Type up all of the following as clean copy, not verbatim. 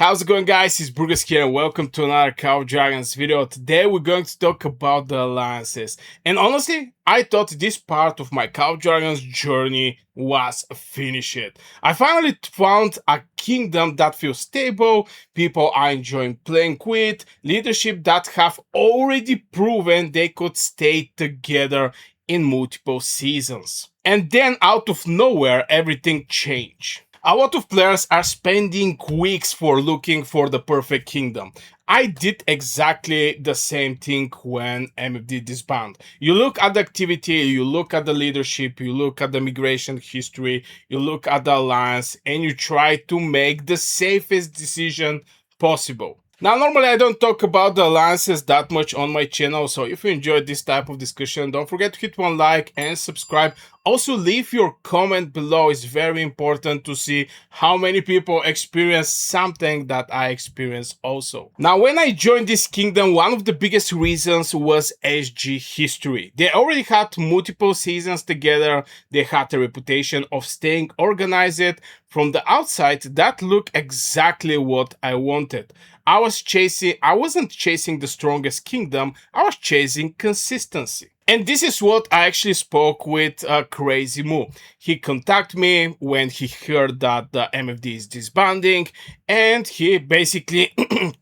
How's it going, guys? It's Burgas here and welcome to another Cow Dragons video. Today we're going to talk about the alliances. And honestly, I thought this part of my Cow Dragons journey was finished. I finally found a kingdom that feels stable, people are enjoying playing with, leadership that have already proven they could stay together in multiple seasons. And then out of nowhere, everything changed. A lot of players are spending weeks for looking for the perfect kingdom. I did exactly the same thing when MFD disbanded. You look at the activity, you look at the leadership, you look at the migration history, you look at the alliance, and you try to make the safest decision possible. Now, normally I don't talk about the alliances that much on my channel, so if you enjoyed this type of discussion, don't forget to hit one like and subscribe. Also, leave your comment below. It's very important to see how many people experience something that I experience also. Now, when I joined this kingdom, one of the biggest reasons was SG history. They already had multiple seasons together. They had a reputation of staying organized. From the outside, that looked exactly what I wanted. I wasn't chasing the strongest kingdom, I was chasing consistency. And this is what I actually spoke with Crazy Moo. He contacted me when he heard that the MFD is disbanding, and he basically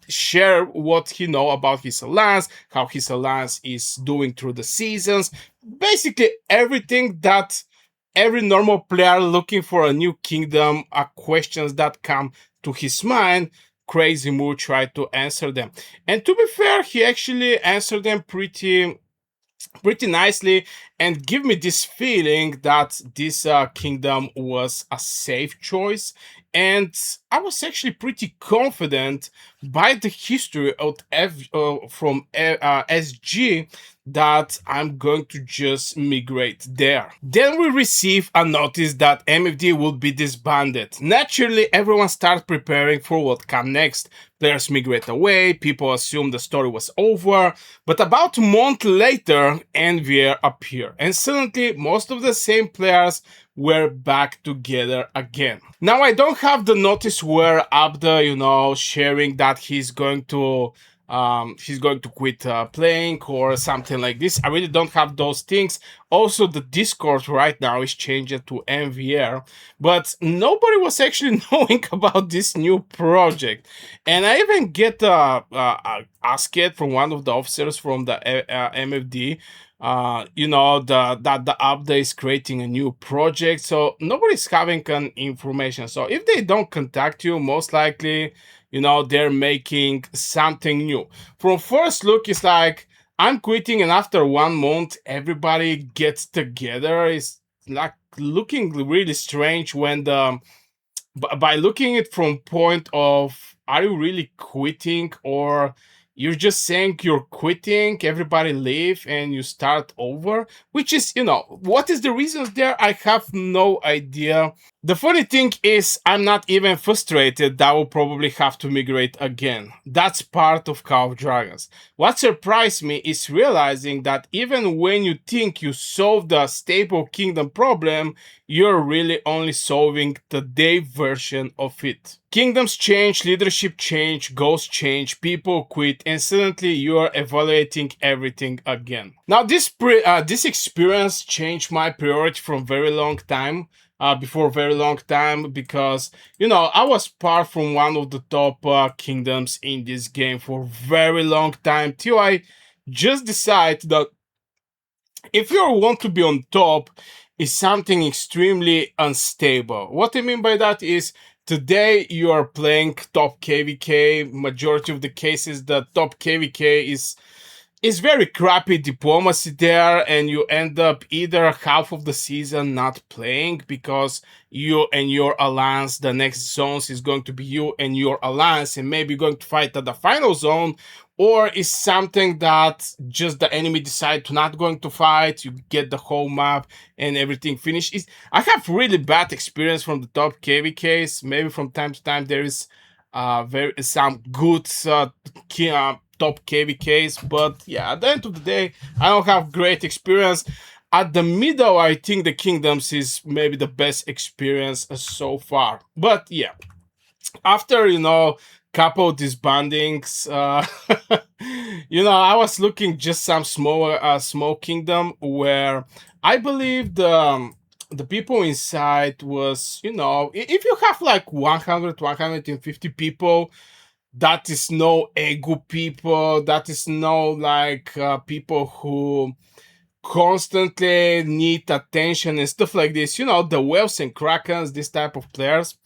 shared what he know about his alliance, how his alliance is doing through the seasons, basically everything that every normal player looking for a new kingdom are questions that come to his mind. Crazy Moo tried to answer them, and to be fair, he actually answered them pretty nicely and give me this feeling that this kingdom was a safe choice. And I was actually pretty confident by the history of SG that I'm going to just migrate there. Then we receive a notice that MFD will be disbanded. Naturally, everyone starts preparing for what comes next. Players migrate away, people assume the story was over, but about a month later, NVR appeared, and suddenly most of the same players were back together again. Now, I don't have the notice where Abda, sharing that he's going to quit playing or something like this. I really don't have those things. Also, the Discord right now is changed to MVR, but nobody was actually knowing about this new project. And I even get asked from one of the officers from the MFD, that the update is creating a new project, so nobody's having an information. So if they don't contact you, most likely, they're making something new. From first look, it's like I'm quitting, and after 1 month, everybody gets together. It's like looking really strange when by looking at it from point of, are you really quitting, or you're just saying you're quitting, everybody leave and you start over, which is, what is the reasons there? I have no idea. The funny thing is, I'm not even frustrated that I will probably have to migrate again. That's part of Call of Dragons. What surprised me is realizing that even when you think you solved the stable kingdom problem, you're really only solving the day version of it. Kingdoms change, leadership change, goals change, people quit, and suddenly you are evaluating everything again. Now, this experience changed my priority from very long time. Before very long time, because I was part from one of the top kingdoms in this game for very long time, till I just decided that if you want to be on top, is something extremely unstable. What I mean by that is, today you are playing top KVK. Majority of the cases, the top KVK is very crappy diplomacy there, and you end up either half of the season not playing because you and your alliance, the next zones is going to be you and your alliance, and maybe going to fight at the final zone, or is something that just the enemy decide to not going to fight, you get the whole map and everything finished. I have really bad experience from the top KVKs. Maybe from time to time there is some good top KVKs, but yeah, at the end of the day, I don't have great experience. At the middle, I think the Kingdoms is maybe the best experience so far. But yeah, after couple disbandings. I was looking just some small kingdom where I believe the people inside was, if you have like 100, 150 people, that is no ego people. That is no like people who constantly need attention and stuff like this. The whales and krakens, this type of players.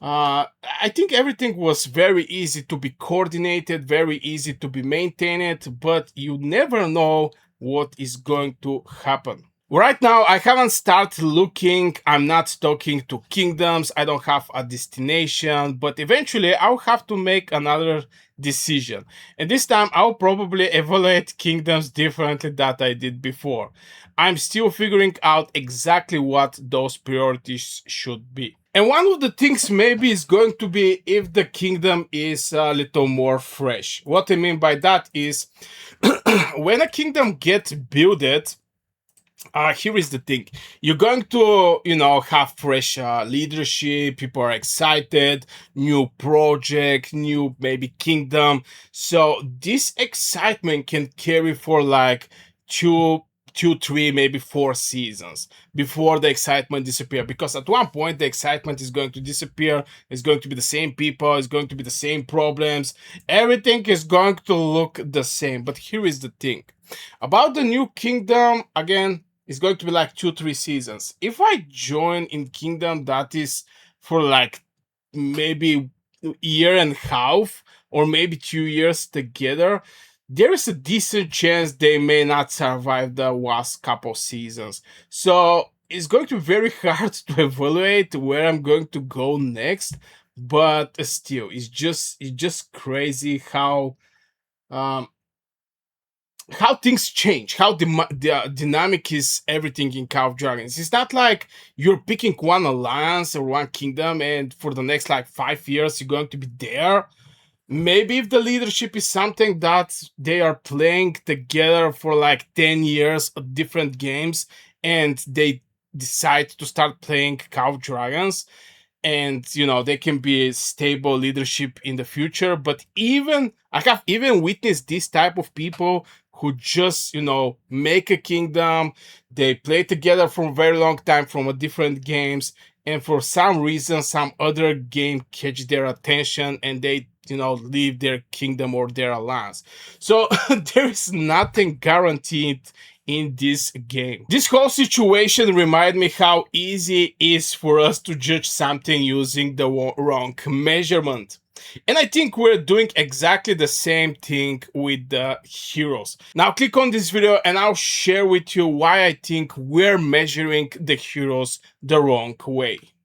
I think everything was very easy to be coordinated, very easy to be maintained, but you never know what is going to happen. Right now, I haven't started looking. I'm not talking to kingdoms. I don't have a destination, but eventually I'll have to make another decision. And this time I'll probably evaluate kingdoms differently than I did before. I'm still figuring out exactly what those priorities should be. And one of the things maybe is going to be if the kingdom is a little more fresh. What I mean by that is when a kingdom gets builded, here is the thing. You're going to, have fresh leadership. People are excited. New project, new maybe kingdom. So this excitement can carry for like two, three, maybe 4 seasons before the excitement disappear. Because at one point the excitement is going to disappear. It's going to be the same people. It's going to be the same problems. Everything is going to look the same. But here is the thing about the new kingdom. Again, it's going to be like 2, 3 seasons. If I join in kingdom that is for like maybe year and a half or maybe 2 years together, there is a decent chance they may not survive the last couple seasons. So it's going to be very hard to evaluate where I'm going to go next. But still, it's just crazy um, how things change, how the dynamic is everything in Call of Dragons. It's not like you're picking one alliance or one kingdom, and for the next like 5 years you're going to be there. Maybe if the leadership is something that they are playing together for like 10 years of different games, and they decide to start playing Call of Dragons, and they can be stable leadership in the future. But even I have even witnessed this type of people who just make a kingdom. They play together for a very long time from a different games, and for some reason some other game catch their attention, and they leave their kingdom or their alliance. So there is nothing guaranteed in this game. This whole situation reminded me how easy it is for us to judge something using the wrong measurement. And I think we're doing exactly the same thing with the heroes. Now click on this video and I'll share with you why I think we're measuring the heroes the wrong way.